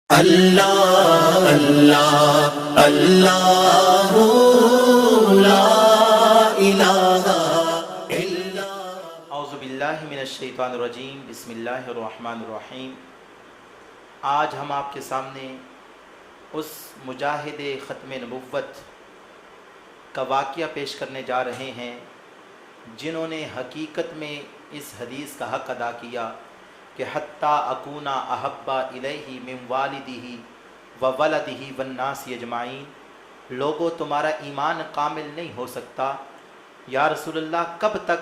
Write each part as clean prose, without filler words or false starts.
अल्लाह अल्लाह अल्लाह ला इलाहा इल्लल्लाह। औज़ु बिल्लाहि मिनश शैतानिर रजीम। बिस्मिल्लाहिर रहमानिर रहीम। आज हम आपके सामने उस मुजाहिद ख़त्म नबुव्वत का वाक़या पेश करने जा रहे हैं जिन्होंने हकीकत में इस हदीस का हक़ अदा किया कि हत्ता अकूना अहब्बा इलैहि मिन वालिदिही व वलदिही वन्नास अजमाइन। लोगों, तुम्हारा ईमान कामिल नहीं हो सकता। या रसूलल्लाह, कब तक?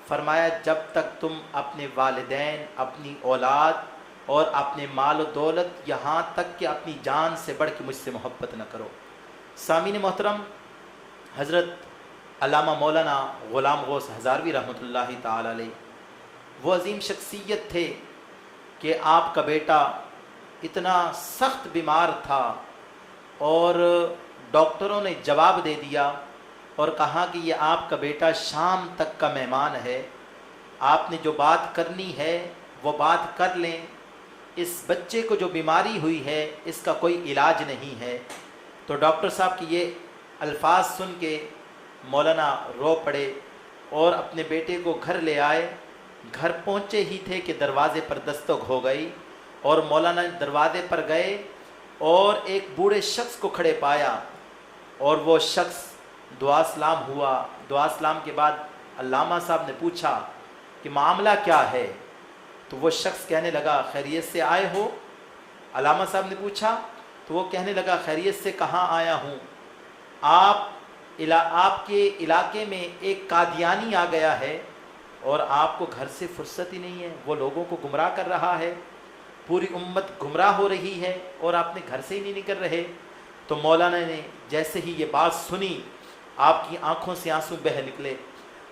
फरमाया, जब तक तुम अपने वालिदैन, अपनी औलाद और अपने माल व दौलत, यहाँ तक कि अपनी जान से बढ़ के मुझसे मोहब्बत न करो। सामीन मोहतरम, हज़रत अल्लामा मौलाना ग़ुलाम गौस हज़ारवी रहमतुल्लाहि ताला अलैह वो अजीम शख्सियत थे कि आपका बेटा इतना सख्त बीमार था और डॉक्टरों ने जवाब दे दिया और कहा कि ये आपका बेटा शाम तक का मेहमान है, आपने जो बात करनी है वो बात कर लें। इस बच्चे को जो बीमारी हुई है इसका कोई इलाज नहीं है। तो डॉक्टर साहब की ये अल्फाज सुन के मौलाना रो पड़े और अपने बेटे को घर ले आए। घर पहुँचे ही थे कि दरवाज़े पर दस्तक हो गई और मौलाना दरवाज़े पर गए और एक बूढ़े शख्स को खड़े पाया और वो शख्स दुआ सलाम हुआ। दुआ सलाम के बाद अल्लामा साहब ने पूछा कि मामला क्या है? तो वो शख्स कहने लगा, खैरियत से आए हो? अल्लामा साहब ने पूछा तो वो कहने लगा, खैरियत से कहाँ आया हूँ, आपके इलाके में एक कादियानी आ गया है और आपको घर से फुर्सत ही नहीं है, वो लोगों को गुमराह कर रहा है, पूरी उम्मत गुमराह हो रही है और आपने घर से ही नहीं निकल रहे। तो मौलाना ने जैसे ही ये बात सुनी, आपकी आंखों से आंसू बह निकले।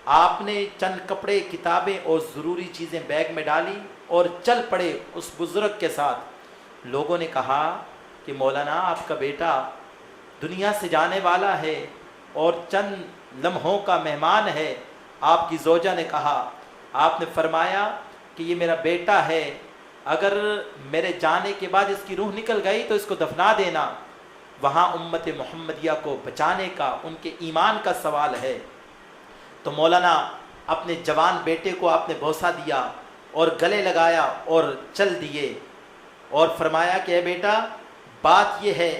आपने चंद कपड़े, किताबें और ज़रूरी चीज़ें बैग में डाली और चल पड़े उस बुज़ुर्ग के साथ। लोगों ने कहा कि मौलाना, आपका बेटा दुनिया से जाने वाला है और चंद लम्हों का मेहमान है। आपकी ज़ौजा ने कहा, आपने फरमाया कि ये मेरा बेटा है, अगर मेरे जाने के बाद इसकी रूह निकल गई तो इसको दफना देना। वहाँ उम्मत मोहम्मदिया को बचाने का, उनके ईमान का सवाल है। तो मौलाना अपने जवान बेटे को आपने बोसा दिया और गले लगाया और चल दिए और फरमाया कि ए बेटा, बात यह है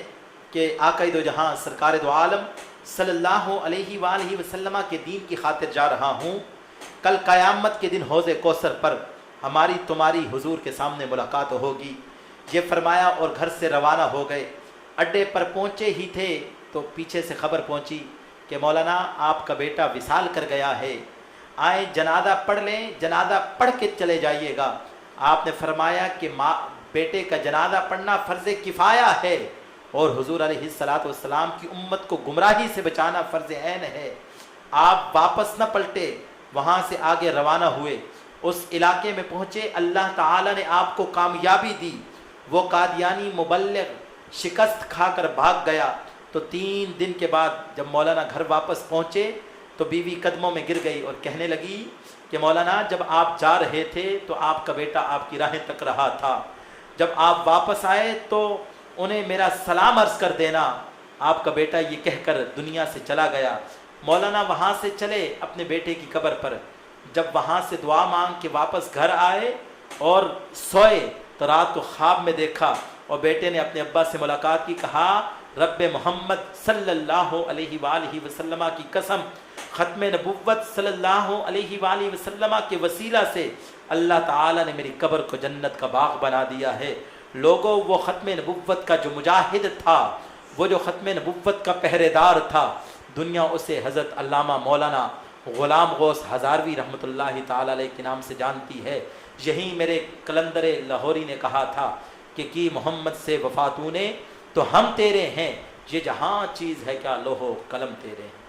कि आक़ाए दो जहां सरकार दो आलम सल्लल्लाहु अलैहि वसल्लम के दीन की खातिर जा रहा हूँ। कल क़यामत के दिन हौज़े कौसर पर हमारी तुम्हारी हुजूर के सामने मुलाकात होगी। ये फरमाया और घर से रवाना हो गए। अड्डे पर पहुँचे ही थे तो पीछे से खबर पहुँची कि मौलाना, आपका बेटा विसाल कर गया है, आए जनाजा पढ़ लें, जनाजा पढ़ के चले जाइएगा। आपने फरमाया कि माँ बेटे का जनाजा पढ़ना फ़र्ज़ किफ़ाया है और हुजूर अलैहिस्सलातु वस्सलाम की उम्मत को गुमराही से बचाना फ़र्ज़ ऐन है। आप वापस न पलटे, वहाँ से आगे रवाना हुए, उस इलाके में पहुँचे। अल्लाह ताला ने आपको कामयाबी दी। वो कादियानी मुबल्लिग शिकस्त खाकर भाग गया। तो 3 दिन के बाद जब मौलाना घर वापस पहुँचे तो बीवी कदमों में गिर गई और कहने लगी कि मौलाना, जब आप जा रहे थे तो आपका बेटा आपकी राहें तक रहा था, जब आप वापस आए तो उन्हें मेरा सलाम अर्ज़ कर देना। आपका बेटा ये कहकर दुनिया से चला गया। मौलाना वहाँ से चले अपने बेटे की कब्र पर। जब वहाँ से दुआ मांग के वापस घर आए और सोए तो रात को ख्वाब में देखा और बेटे ने अपने अब्बा से मुलाकात की। कहा, रब्बे मोहम्मद सल्लल्लाहु अलैहि वसल्लम की कसम, ख़त्म नबुव्वत सल्लल्लाहु अलैहि वसल्लम के वसीला से अल्लाह ताला ने मेरी कब्र को जन्नत का बाग बना दिया है। लोगों, वो ख़त्म नबुव्वत का जो मुजाहिद था, वो जो ख़त्म नबुव्वत का पहरेदार था, दुनिया उसे हज़रत अल्लामा मौलाना ग़ुलाम गौस हज़ारवी रहमतुल्लाहि ताला अलैह के नाम से जानती है। यही मेरे कलंदर लाहौरी ने कहा था कि मोहम्मद से वफ़ा तूने तो हम तेरे हैं, ये जहाँ चीज़ है क्या लोहो कलम तेरे हैं।